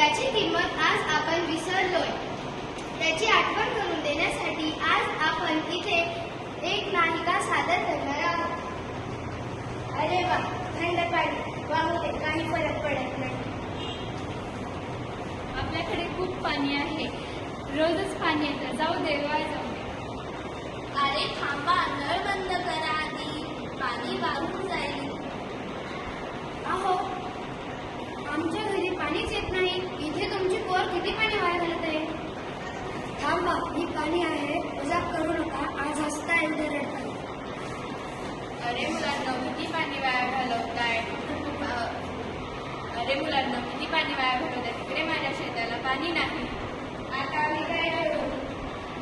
त्याची किंमत आज आपण विसरलोय. त्याची आठवण करून देण्यासाठी आज आपण इथे एक नाटिका सादर करणार आहोत. अरे वा, थंड पाणी वाहू दे, काही फरक पडत नाही. आपल्याकडे खूप पाणी आहे, रोजच पाणी येतं. जाऊ दे, वाया जाऊ दे. अरे थांबा, नळ बंद करा आधी, पाणी वाहून जाईल. अहो, आमच्या घरी पाणीच येत नाही. इथे तुमची पोर किती पाणी वाया घालत आहे. थांबा, ही पाणी आहे, मजाक करू नका. आज हसता उद्या रडता. अरे मुलांना किती पाणी वाया घालवताय. तिकडे माझ्या शेताला पाणी नाही. आता आम्ही काय करू.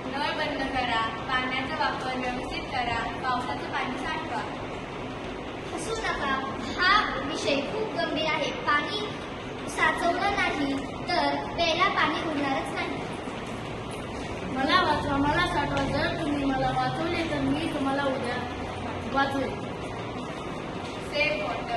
नळ बंद करा, पाण्याचा वापर व्यवस्थित करा, पावसाचं पाणी साठवा. हसू नका, हा विषय खूप गंभीर आहे. पाणी साचवलं नाही तर प्यायला पाणी उरणारच नाही. मला वाचवा, मला साठवा. जर तुम्ही मला वाचवले तर मी तुम्हाला उद्या वाचवेन. Save water.